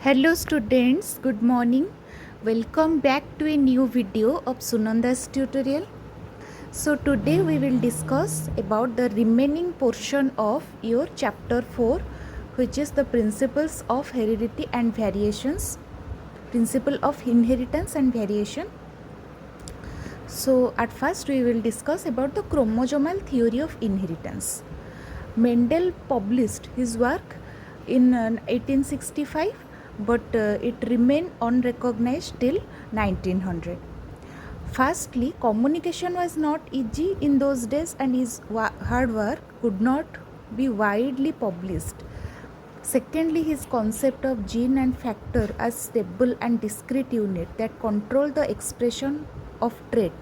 Hello students, good morning. Welcome back to a new video of Sunanda's tutorial. So today we will discuss about the remaining portion of your chapter 4, which is the principles of heredity and variations, principle of inheritance and variation. So at first we will discuss about the chromosomal theory of inheritance. Mendel published his work in 1865, but it remained unrecognized till 1900. Firstly, communication was not easy in those days and his hard work could not be widely published. Secondly, his concept of gene and factor as stable and discrete unit that control the expression of trait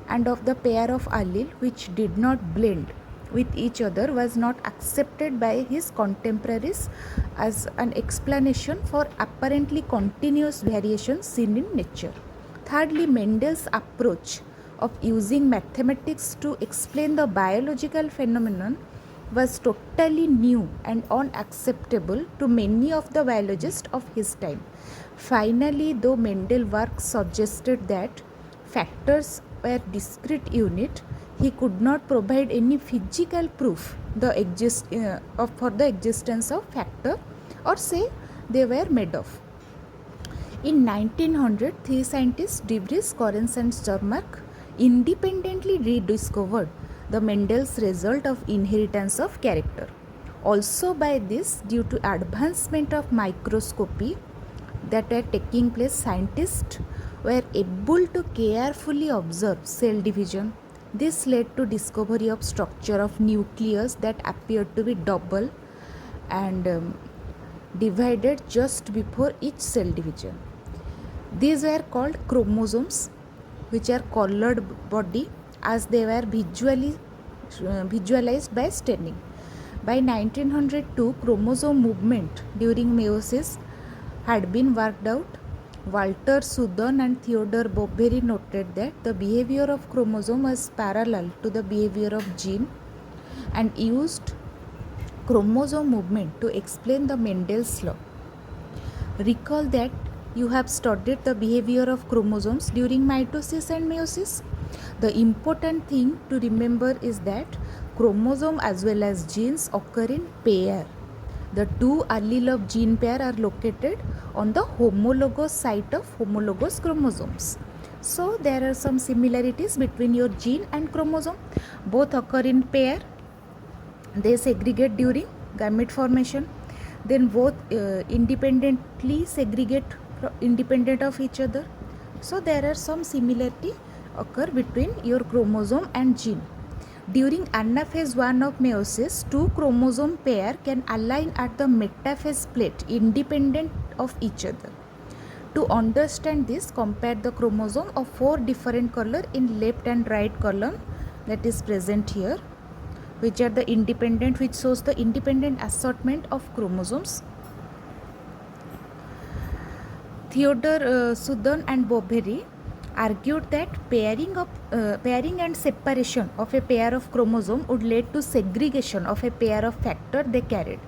and of the pair of allele which did not blend with each other was not accepted by his contemporaries as an explanation for apparently continuous variations seen in nature. Thirdly, Mendel's approach of using mathematics to explain the biological phenomenon was totally new and unacceptable to many of the biologists of his time. Finally, though Mendel's work suggested that factors were discrete unit, he could not provide any physical proof for the existence of factor, or say they were made of. In 1900, three scientists, De Vries, Correns and Sturmark, independently rediscovered the Mendel's result of inheritance of character. Also by this, due to advancement of microscopy that were taking place, scientists were able to carefully observe cell division. This led to discovery of structure of nucleus that appeared to be double and divided just before each cell division. These were called chromosomes, which are colored body, as they were visualized by staining. By 1902, chromosome movement during meiosis had been worked out. Walter Sudon and Theodore Boveri noted that the behavior of chromosome was parallel to the behavior of gene and used chromosome movement to explain the Mendel's law. Recall that you have studied the behavior of chromosomes during mitosis and meiosis. The important thing to remember is that chromosome as well as genes occur in pair. The two allele of gene pair are located on the homologous site of homologous chromosomes. So there are some similarities between your gene and chromosome. Both occur in pair. They segregate during gamete formation. Then both independently segregate independent of each other. So there are some similarity occur between your chromosome and gene. During anaphase 1 of meiosis, two chromosome pair can align at the metaphase plate independent of each other. To understand this, compare the chromosome of 4 different color in left and right column that is present here, which are the independent, which shows the independent assortment of chromosomes. Theodore Sudon and Boveri argued that pairing and separation of a pair of chromosome would lead to segregation of a pair of factor they carried.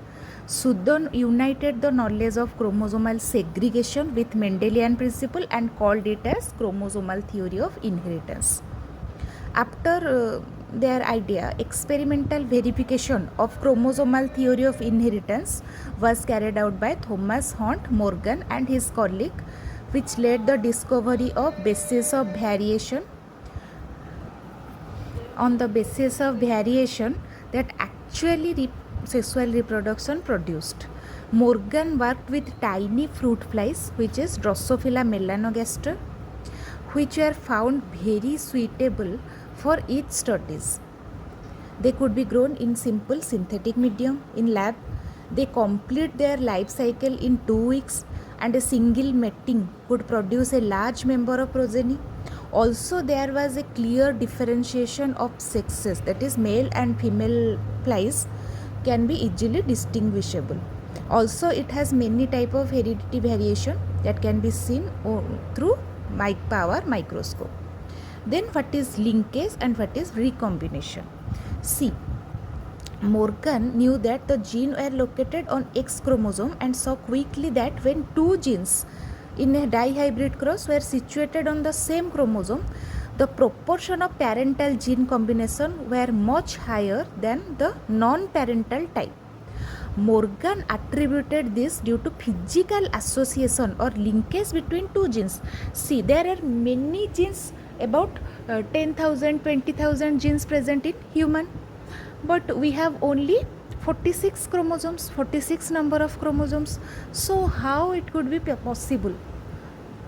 Sudon united the knowledge of chromosomal segregation with Mendelian principle and called it as chromosomal theory of inheritance. After their idea, experimental verification of chromosomal theory of inheritance was carried out by Thomas Hunt Morgan and his colleague, which led the discovery of basis of variation on the basis of variation that actually sexual reproduction produced. Morgan worked with tiny fruit flies, which is Drosophila melanogaster, which were found very suitable for each studies. They could be grown in simple synthetic medium in lab. They complete their life cycle in 2 weeks, and a single mating could produce a large number of progeny. Also, there was a clear differentiation of sexes, that is male and female flies can be easily distinguishable. Also, it has many type of heredity variation that can be seen through power microscope. Then what is linkage and what is recombination? See, Morgan knew that the genes were located on X chromosome and saw quickly that when two genes in a dihybrid cross were situated on the same chromosome, the proportion of parental gene combination were much higher than the non-parental type. Morgan attributed this due to physical association or linkage between two genes. See, there are many genes, about 10,000, 20,000 genes present in human, but we have only 46 chromosomes, 46 number of chromosomes. So how it could be possible?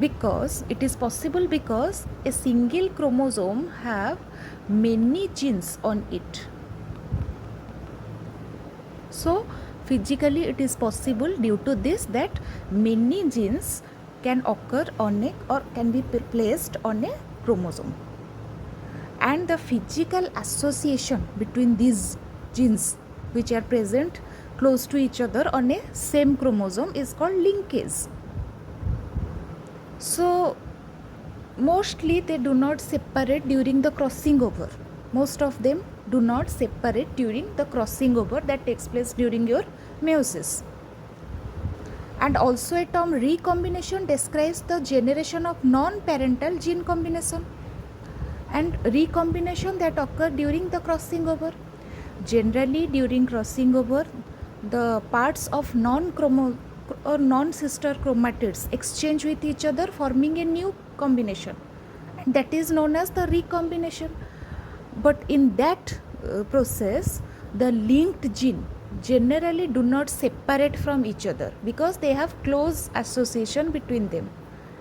Because it is possible because a single chromosome have many genes on it. So physically it is possible due to this that many genes can occur on a or can be placed on a chromosome, and the physical association between these genes which are present close to each other on a same chromosome is called linkage. So mostly they do not separate during the crossing over. Most of them do not separate during the crossing over that takes place during your meiosis. And also a term recombination describes the generation of non-parental gene combination and recombination that occur during the crossing over. Generally during crossing over, the parts of non-sister chromatids exchange with each other, forming a new combination, and that is known as the recombination. But in that process, the linked gene generally do not separate from each other because they have close association between them,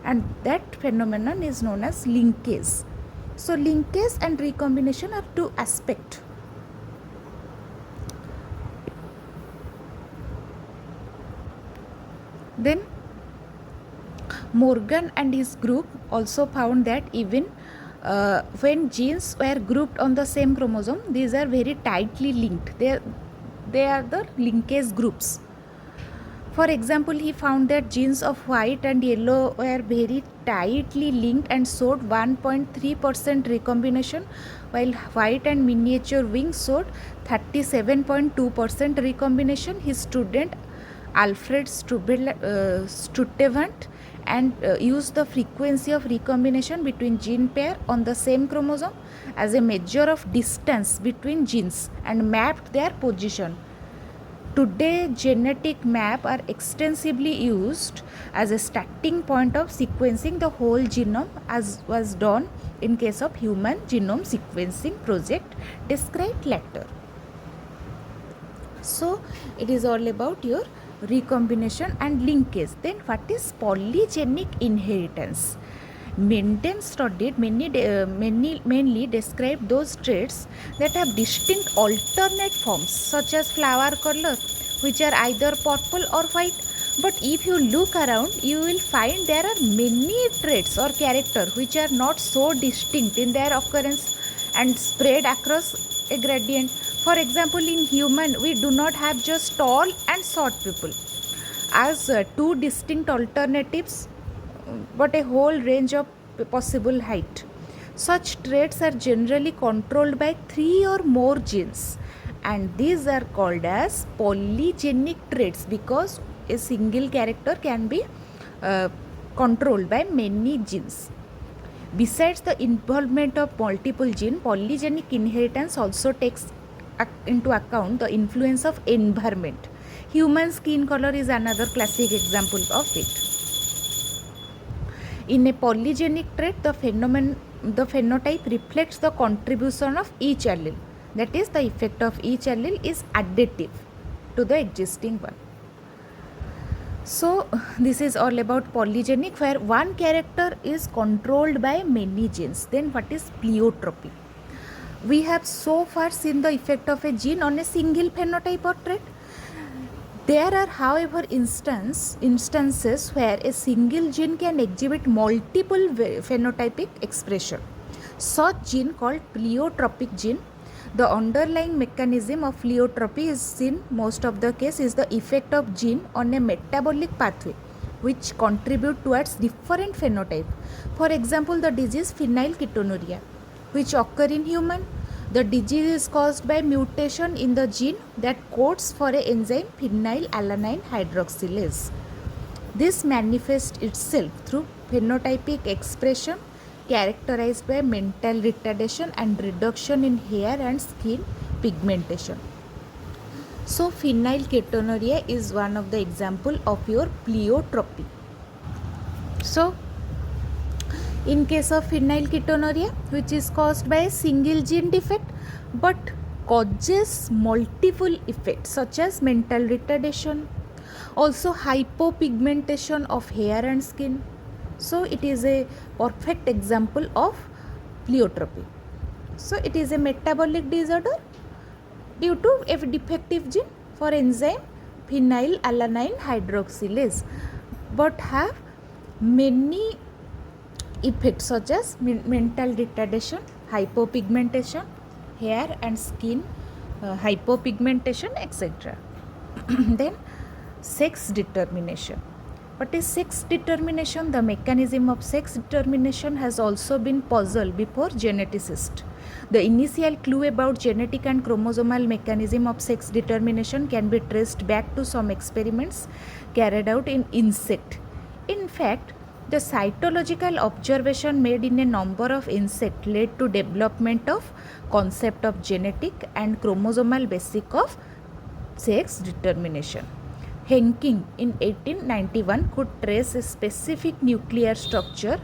and that phenomenon is known as linkage. So linkage and recombination are two aspects. Then Morgan and his group also found that even when genes were grouped on the same chromosome, these are very tightly linked. They are the linkage groups. For example, he found that genes of white and yellow were very tightly linked and showed 1.3% recombination, while white and miniature wings showed 37.2% recombination. His student Alfred Strutevant and used the frequency of recombination between gene pair on the same chromosome as a measure of distance between genes and mapped their position. Today, genetic map are extensively used as a starting point of sequencing the whole genome, as was done in case of human genome sequencing project described later. So it is all about your recombination and linkage. Then what is polygenic inheritance? Mendel studied mainly described those traits that have distinct alternate forms, such as flower color, which are either purple or white. But if you look around, you will find there are many traits or characters which are not so distinct in their occurrence and spread across a gradient. For example, in human, we do not have just tall and short people as two distinct alternatives, but a whole range of possible height. Such traits are generally controlled by 3 or more genes, and these are called as polygenic traits because a single character can be controlled by many genes. Besides the involvement of multiple genes, polygenic inheritance also takes into account the influence of environment. Human skin color is another classic example of it. In a polygenic trait, the phenotype reflects the contribution of each allele. That is, the effect of each allele is additive to the existing one. So this is all about polygenic, where one character is controlled by many genes. Then what is pleiotropy? We have so far seen the effect of a gene on a single phenotype or trait. There are, however, instances where a single gene can exhibit multiple phenotypic expression. Such gene called pleiotropic gene. The underlying mechanism of pleiotropy is in most of the case is the effect of gene on a metabolic pathway which contribute towards different phenotype. For example, the disease phenylketonuria, which occur in human. The disease is caused by mutation in the gene that codes for a enzyme phenylalanine hydroxylase. This manifests itself through phenotypic expression characterized by mental retardation and reduction in hair and skin pigmentation. So phenylketonuria is one of the example of your pleiotropy. So in case of phenylketonuria, which is caused by a single gene defect but causes multiple effects such as mental retardation, also hypopigmentation of hair and skin. So it is a perfect example of pleiotropy. So it is a metabolic disorder due to a defective gene for enzyme phenylalanine hydroxylase, but have many effects such as mental retardation, hypopigmentation, hair and skin hypopigmentation, etc. Then sex determination. What is sex determination? The mechanism of sex determination has also been puzzled before geneticists. The initial clue about genetic and chromosomal mechanism of sex determination can be traced back to some experiments carried out in insect. In fact, the cytological observation made in a number of insects led to development of concept of genetic and chromosomal basis of sex determination. Henking in 1891 could trace a specific nuclear structure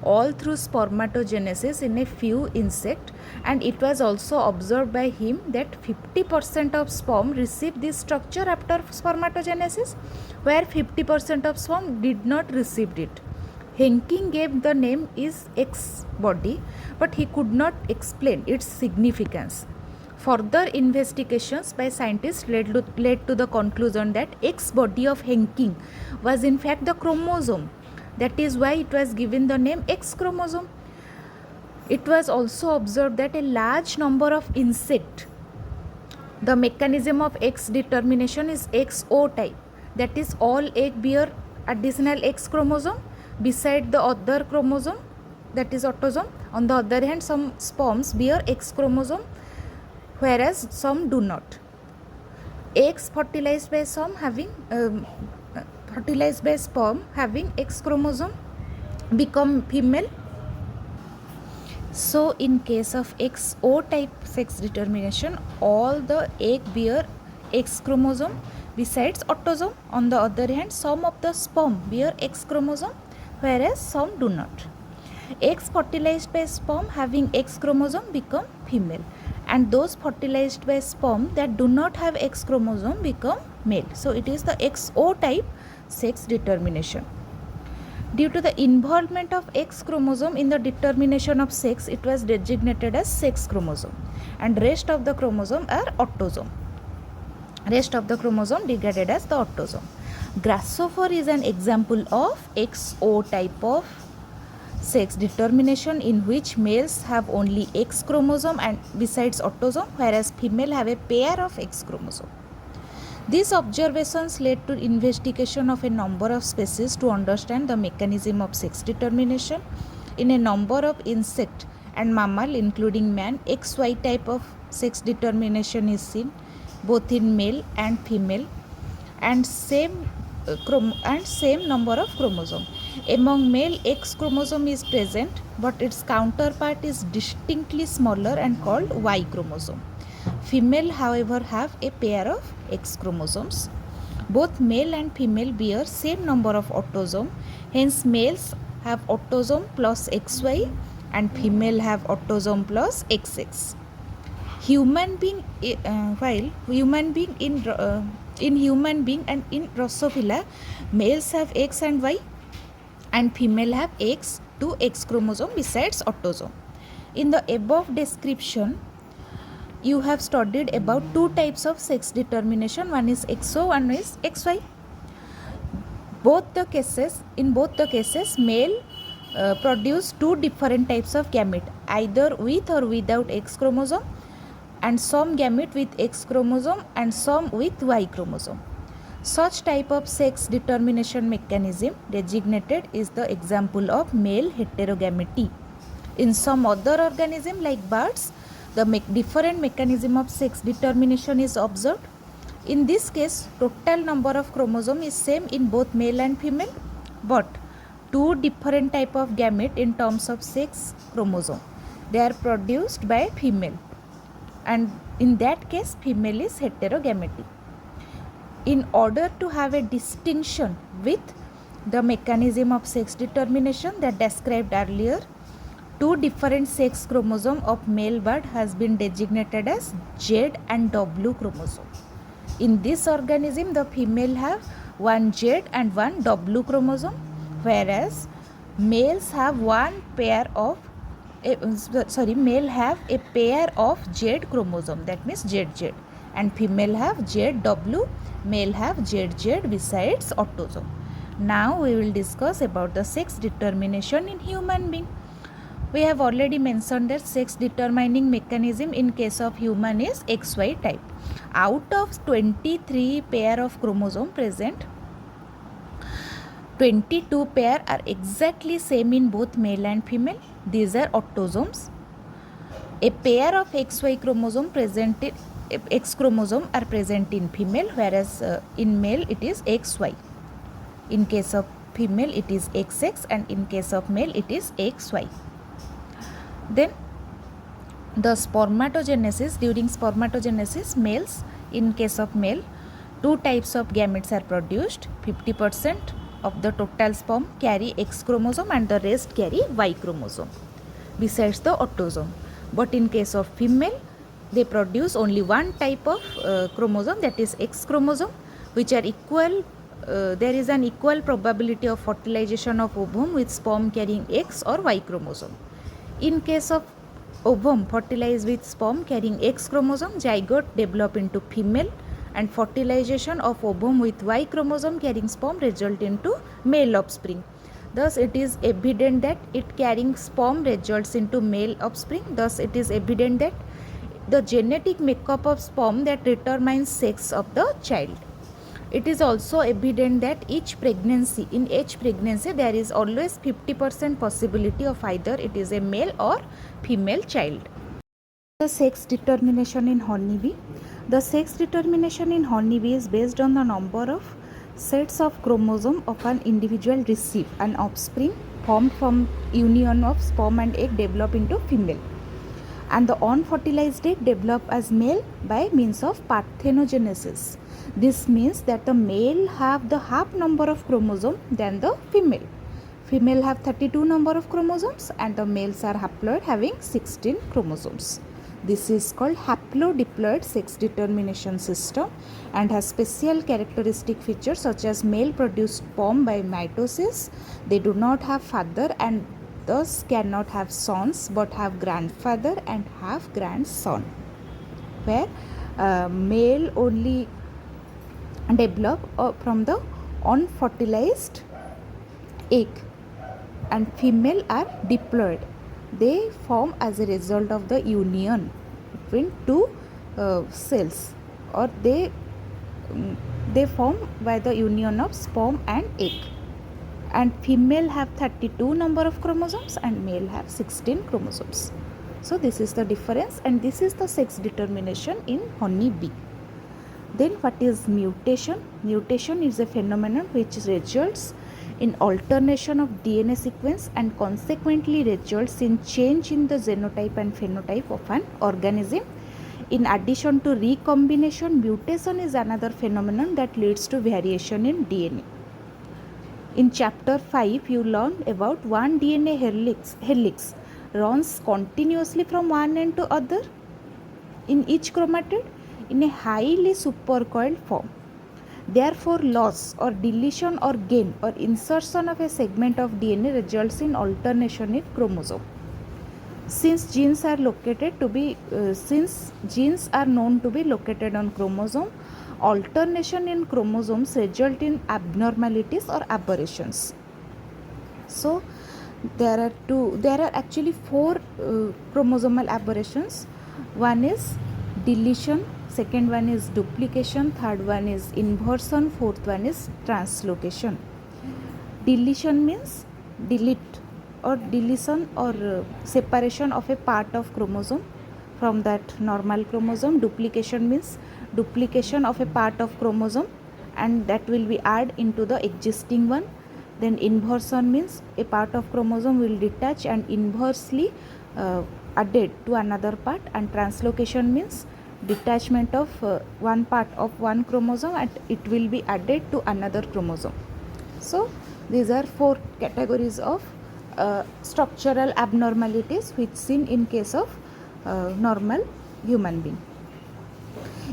all through spermatogenesis in a few insects, and it was also observed by him that 50% of sperm received this structure after spermatogenesis, where 50% of sperm did not receive it. Henking gave the name is X body, but he could not explain its significance. Further investigations by scientists led to the conclusion that X body of Henking was in fact the chromosome. That is why it was given the name X chromosome. It was also observed that a large number of insects, the mechanism of X determination is XO type. That is, all egg bear additional X chromosome beside the other chromosome, that is autosome. On the other hand, some sperms bear X chromosome, whereas some do not. Eggs fertilized by sperm having X chromosome become female. So in case of XO type sex determination, all the egg bear X chromosome besides autosome. On the other hand, some of the sperm bear X chromosome, whereas some do not. Eggs fertilized by sperm having X chromosome become female, and those fertilized by sperm that do not have X chromosome become male. So it is the XO type sex determination. Due to the involvement of X chromosome in the determination of sex, it was designated as sex chromosome, and rest of the chromosome are autosome. Rest of the chromosome regarded as the autosome. Grasshopper is an example of XO type of sex determination, in which males have only X chromosome and besides autosome, whereas female have a pair of X chromosome. These observations led to investigation of a number of species to understand the mechanism of sex determination. In a number of insect and mammal, including man, XY type of sex determination is seen both in male and female, and same number of chromosome. Among male, X chromosome is present, but its counterpart is distinctly smaller and called Y chromosome. Female, however, have a pair of X chromosomes. Both male and female bear same number of autosome. Hence, males have autosome plus XY and female have autosome plus XX. While human being and in Drosophila, males have X and Y, and female have X to X chromosome besides autosome. In the above description, you have studied about two types of sex determination. One is XO, one is XY. In both the cases, male produce two different types of gamete, either with or without X chromosome, and some gamete with X chromosome and some with Y chromosome. Such type of sex determination mechanism designated is the example of male heterogamety. In some other organism like birds, the different mechanism of sex determination is observed. In this case, total number of chromosome is same in both male and female, but two different type of gamete in terms of sex chromosome. They are produced by female, and in that case female is heterogametic. In order to have a distinction with the mechanism of sex determination that described earlier, two different sex chromosome of male bird has been designated as Z and W chromosome. In this organism, the female have one Z and one W chromosome, whereas males have male have a pair of Z chromosome, that means ZZ, and female have ZW, male have ZZ besides autosome. Now we will discuss about the sex determination in human being. We have already mentioned that sex determining mechanism in case of human is XY type. Out of 23 pair of chromosome present, 22 pair are exactly same in both male and female. These are autosomes. A pair of XY chromosome presented, X chromosome are present in female, whereas in male it is XY. In case of female it is XX, and in case of male it is XY. Then the spermatogenesis, during spermatogenesis, males, in case of male, two types of gametes are produced. 50% of the total sperm carry X chromosome and the rest carry Y chromosome besides the autosome. But in case of female, they produce only one type of chromosome, that is X chromosome, which are equal. There is an equal probability of fertilization of ovum with sperm carrying X or Y chromosome. In case of ovum fertilized with sperm carrying X chromosome, zygote develop into female, and fertilization of ovum with Y chromosome carrying sperm result into male offspring. Thus it is evident that it carrying sperm results into male offspring. Thus it is evident that the genetic makeup of sperm that determines sex of the child. It is also evident that in each pregnancy there is always 50% possibility of either it is a male or female child. The sex determination in honeybee. The sex determination in honeybee is based on the number of sets of chromosome of an individual receive an offspring formed from union of sperm and egg develop into female, and the unfertilized egg develop as male by means of parthenogenesis. This means that the male have the half number of chromosome than the female. Female have 32 number of chromosomes and the males are haploid having 16 chromosomes. This is called haplodiploid sex determination system and has special characteristic features such as male produce sperm by mitosis. They do not have father and thus cannot have sons but have grandfather and have grandson, where male only develop from the unfertilized egg and female are diploid. They form as a result of the union between two cells, or they form by the union of sperm and egg. And female have 32 number of chromosomes and male have 16 chromosomes. So this is the difference, and this is the sex determination in honeybee. Then what is mutation? Mutation is a phenomenon which results in alternation of DNA sequence and consequently results in change in the genotype and phenotype of an organism. In addition to recombination, mutation is another phenomenon that leads to variation in DNA. In chapter 5, you learned about one DNA helix runs continuously from one end to other in each chromatid in a highly supercoiled form. Therefore, loss or deletion or gain or insertion of a segment of DNA results in alternation in chromosome. Since genes are known to be located on chromosome, alternation in chromosomes result in abnormalities or aberrations. So there are actually four chromosomal aberrations. One is deletion, second one is duplication, third one is inversion, fourth one is translocation. Deletion means delete or deletion or separation of a part of chromosome. from that normal chromosome. Duplication means duplication of a part of chromosome and that will be added into the existing one. Then inversion means a part of chromosome will detach and inversely added to another part. And translocation means detachment of one part of one chromosome and it will be added to another chromosome. So these are 4 categories of structural abnormalities which seen in case of normal human being.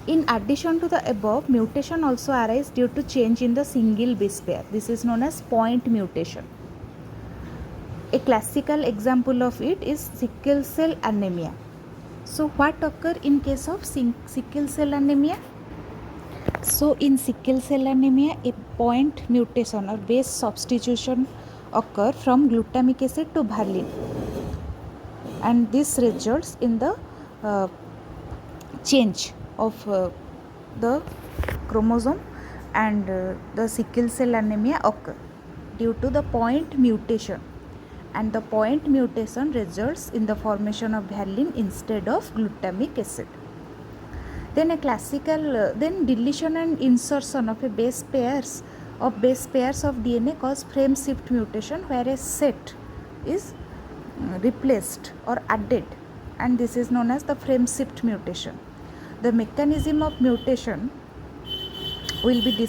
In addition to the above, mutation also arises due to change in the single base pair. This is known as point mutation. A classical example of it is sickle cell anemia. So what occur in case of sickle cell anemia? So in sickle cell anemia, a point mutation or base substitution occur from glutamic acid to valine, and this results in the change of the chromosome, and the sickle cell anemia occur due to the point mutation, and the point mutation results in the formation of valine instead of glutamic acid. Then a classical then deletion and insertion of a base pairs of DNA cause frame shift mutation, where a set is replaced or added, and this is known as the frame shift mutation. The mechanism of mutation will be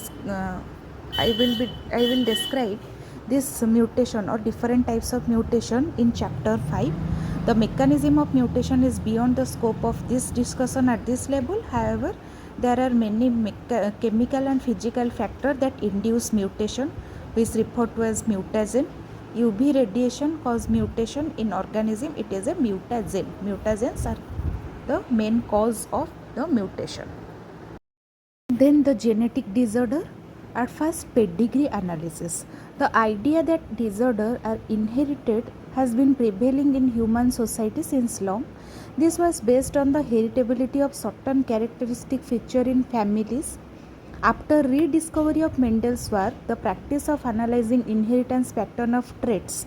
I will describe this mutation or different types of mutation in chapter 5. The mechanism of mutation is beyond the scope of this discussion at this level. However, there are many chemical and physical factors that induce mutation, which is referred to as mutagen. UV radiation cause mutation in organism. It is a mutagen. Mutagens are the main cause of the mutation. Then the genetic disorder. At first, pedigree analysis. The idea that disorders are inherited has been prevailing in human society since long. This was based on the heritability of certain characteristic features in families. After rediscovery of Mendel's work, the practice of analyzing inheritance pattern of traits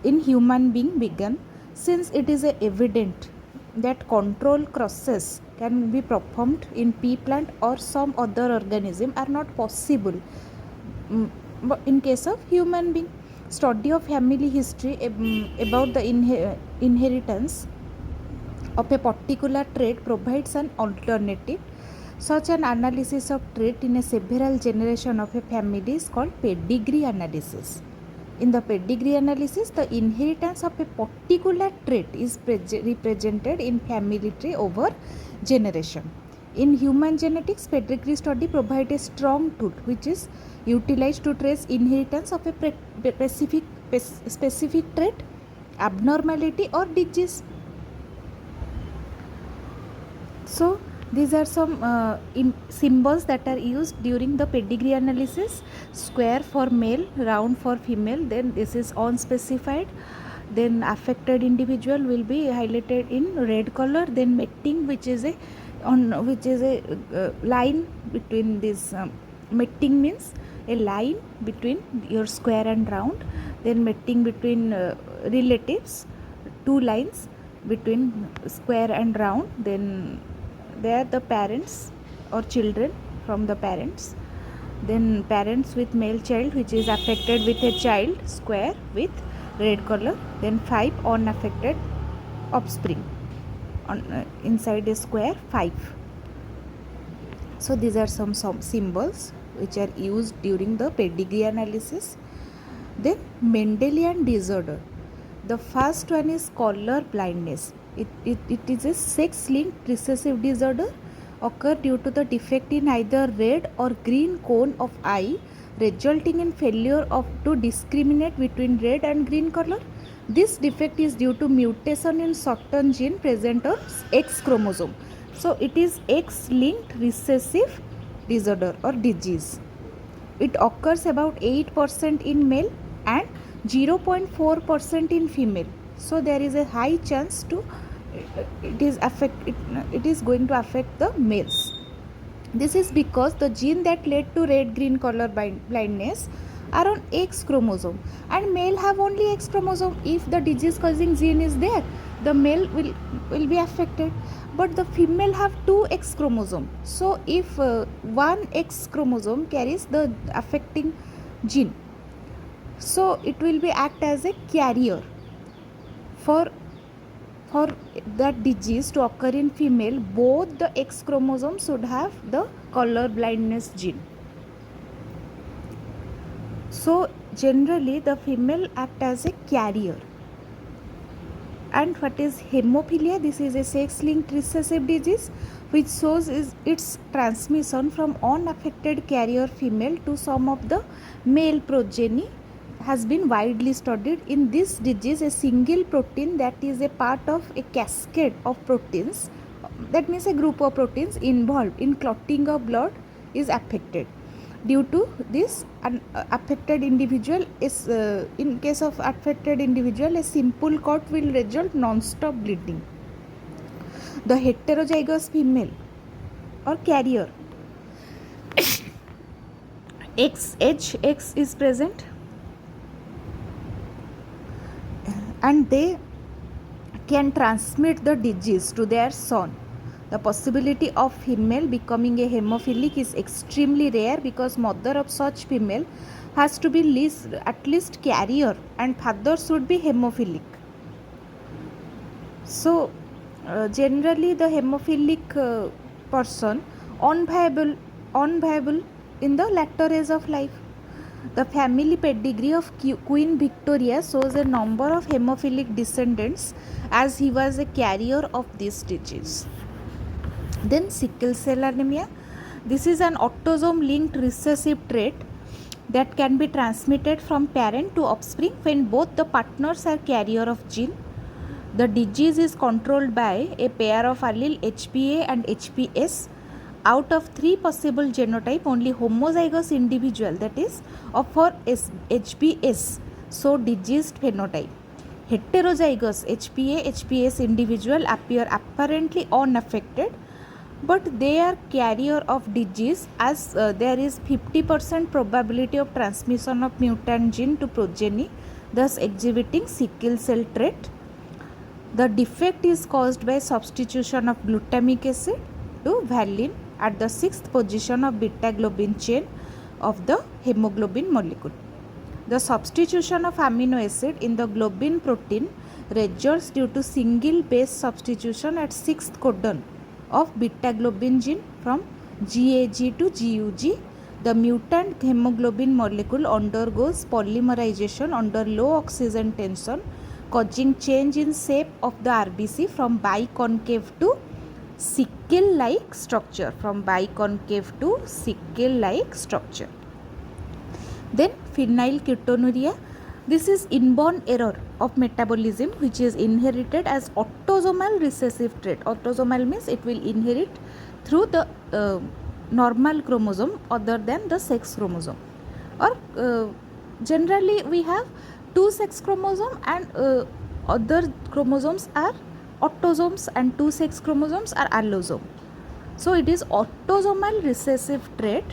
in human being began, since it is evident that control crosses can be performed in pea plant or some other organism are not possible in case of human being. Study of family history about the inheritance of a particular trait provides an alternative. Such an analysis of trait in a several generation of a family is called pedigree analysis. In the pedigree analysis, the inheritance of a particular trait is represented in family tree over generation. In human genetics, pedigree study provides a strong tool which is utilized to trace inheritance of a specific trait, abnormality or disease. So these are some symbols that are used during the pedigree analysis. Square for male, round for female, then this is unspecified. Then affected individual will be highlighted in red color. Then mating, which is a line between this. Mating means a line between your square and round. Then mating between relatives, 2 lines between square and round. Then they are the parents or children from the parents. Then parents with male child, which is affected with a child, square with red color. Then 5 unaffected offspring on inside a square 5. So these are some symbols which are used during the pedigree analysis. Then Mendelian disorder. The first one is color blindness. It is a sex-linked recessive disorder occur due to the defect in either red or green cone of eye, resulting in failure to discriminate between red and green color. This defect is due to mutation in certain gene present on X chromosome. So it is X-linked recessive disorder or disease. It occurs about 8% in male and 0.4% in female. So there is a high chance to it is going to affect the males. This is because the gene that led to red-green color blindness are on X chromosome, and male have only X chromosome. If the disease causing gene is there, the male will be affected. but the female have two X chromosome. So if one X chromosome carries the affecting gene, so it will be act as a carrier for that disease to occur in female. Both the X chromosome should have the color blindness gene. So generally the female act as a carrier. And what is hemophilia? This is a sex-linked recessive disease which shows its transmission from unaffected carrier female to some of the male progeny. Has been widely studied. In this disease, a single protein that is a part of a cascade of proteins, that means a group of proteins involved in clotting of blood, is affected. Due to this, affected individual is in case of affected individual, a simple cut will result non-stop bleeding. The heterozygous female or carrier X is present, and they can transmit the disease to their son. The possibility of female becoming a hemophilic is extremely rare because mother of such female has to be at least carrier and father should be hemophilic. So generally the hemophilic person unviable in the latter age of life. The family pedigree of Queen Victoria shows a number of hemophilic descendants as he was a carrier of this disease. Then sickle cell anemia. This is an autosome linked recessive trait that can be transmitted from parent to offspring when both the partners are carrier of gene. The disease is controlled by a pair of allele HPA and HPS. Out of 3 possible genotype, only homozygous individual, that is of for HPS, so diseased phenotype. Heterozygous HPA HPS individual appear apparently unaffected, but they are carrier of disease as there is 50% probability of transmission of mutant gene to progeny, thus exhibiting sickle cell trait. The defect is caused by substitution of glutamic acid to valine at the 6th position of beta globin chain of the hemoglobin molecule. The substitution of amino acid in the globin protein results due to single base substitution at 6th codon of beta globin gene from GAG to GUG. The mutant hemoglobin molecule undergoes polymerization under low oxygen tension, causing change in shape of the RBC from biconcave to sickle-like structure, Then phenylketonuria. This is inborn error of metabolism which is inherited as autosomal recessive trait. Autosomal means it will inherit through the normal chromosome other than the sex chromosome, or generally we have 2 sex chromosome and other chromosomes are autosomes and 2 sex chromosomes are allosome. So it is autosomal recessive trait.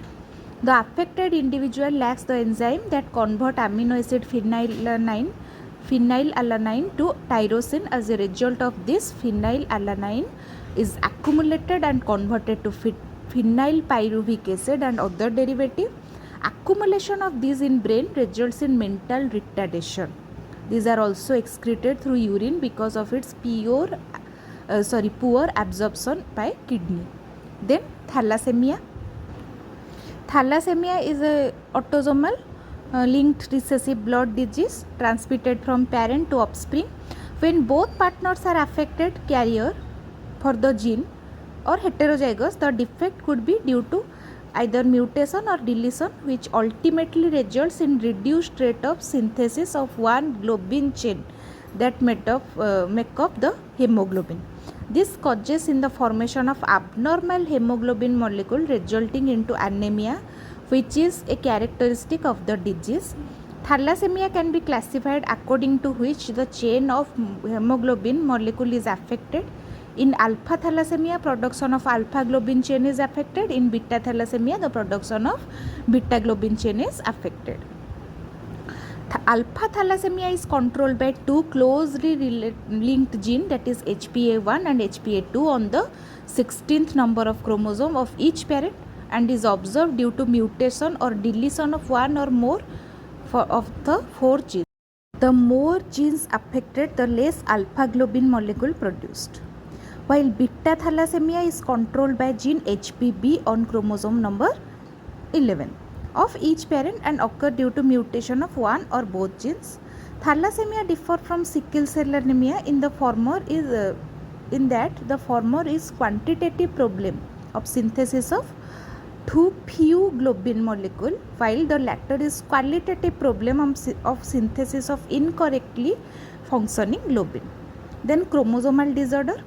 The affected individual lacks the enzyme that convert amino acid phenylalanine to tyrosine. As a result of this, phenylalanine is accumulated and converted to phenylpyruvic acid and other derivative. Accumulation of these in brain results in mental retardation. These are also excreted through urine because of its poor absorption by kidney. Then thalassemia. Thalassemia is a autosomal linked recessive blood disease transmitted from parent to offspring. When both partners are affected carrier for the gene or heterozygous, the defect could be due to either mutation or deletion, which ultimately results in reduced rate of synthesis of one globin chain that make up the hemoglobin. This causes in the formation of abnormal hemoglobin molecule resulting into anemia, which is a characteristic of the disease. Thalassemia can be classified according to which the chain of hemoglobin molecule is affected. In alpha thalassemia, production of alpha globin chain is affected. In beta thalassemia, the production of beta globin chain is affected. Alpha thalassemia is controlled by two closely linked genes, that is HPA1 and HPA2 on the 16th number of chromosome of each parent, and is observed due to mutation or deletion of one or more of the four genes. The more genes affected, the less alpha globin molecule produced. While beta thalassemia is controlled by gene HPB on chromosome number 11 of each parent and occur due to mutation of one or both genes. Thalassemia differ from sickle cell anemia in the former is in that the former is quantitative problem of synthesis of too few globin molecule, while the latter is qualitative problem of synthesis of incorrectly functioning globin. Then chromosomal disorder.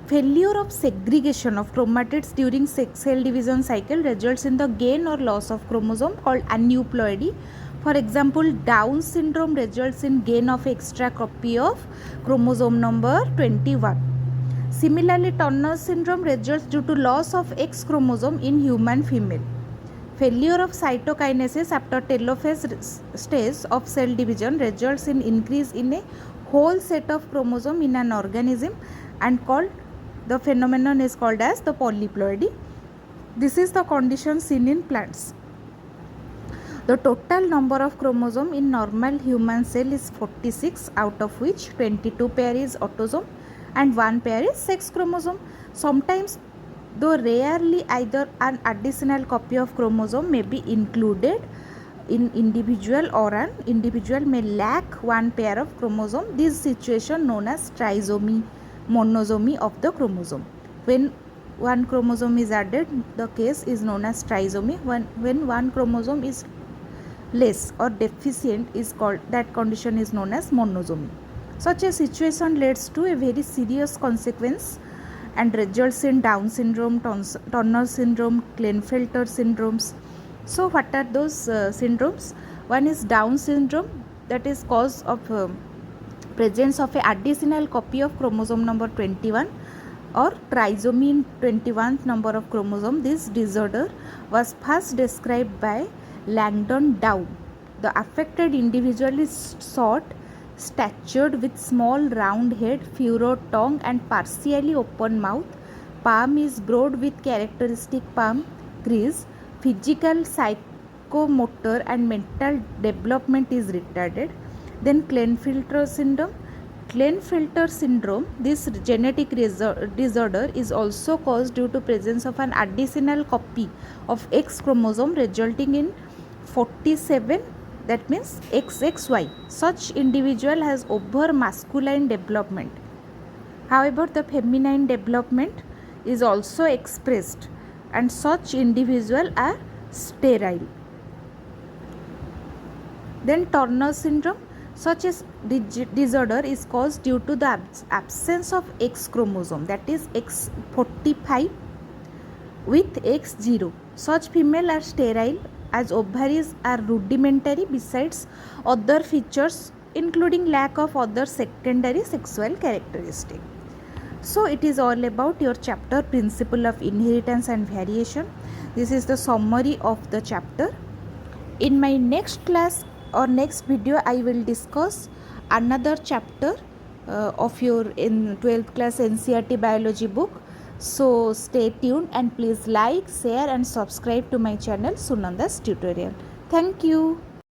Failure of segregation of chromatids during cell division cycle results in the gain or loss of chromosome called aneuploidy. For example, Down syndrome results in gain of extra copy of chromosome number 21. Similarly, Turner syndrome results due to loss of X chromosome in human female. Failure of cytokinesis after telophase stage of cell division results in increase in a whole set of chromosome in an organism, and the phenomenon is called as the polyploidy. This is the condition seen in plants. The total number of chromosome in normal human cell is 46, out of which 22 pair is autosome and 1 pair is sex chromosome. Sometimes, though rarely, either an additional copy of chromosome may be included in individual, or an individual may lack one pair of chromosome. This situation known as trisomy, monosomy of the chromosome. When one chromosome is added, the case is known as trisomy. When one chromosome is less or deficient, is called, that condition is known as monosomy. Such a situation leads to a very serious consequence and results in Down syndrome, Turner syndrome, Klinefelter syndromes. So what are those syndromes? One is Down syndrome, that is cause of presence of a additional copy of chromosome number 21 or trisomy in 21th number of chromosome. This disorder was first described by Langdon Down. The affected individual is short, statured with small round head, furrowed tongue and partially open mouth. Palm is broad with characteristic palm crease. Physical, psychomotor and mental development is retarded. Then Klinefelter syndrome. Klinefelter syndrome, this genetic disorder is also caused due to presence of an additional copy of X chromosome resulting in 47, that means XXY. Such individual has over masculine development. However, the feminine development is also expressed, and such individuals are sterile. Then Turner syndrome. Such a disorder is caused due to the absence of X chromosome, that is X45 with X0. Such females are sterile as ovaries are rudimentary besides other features including lack of other secondary sexual characteristics. So it is all about your chapter Principle of Inheritance and Variation. This is the summary of the chapter. In my next class or next video, I will discuss another chapter of your in 12th class NCERT biology book. So stay tuned and please like, share and subscribe to my channel Sunanda's Tutorial. Thank you.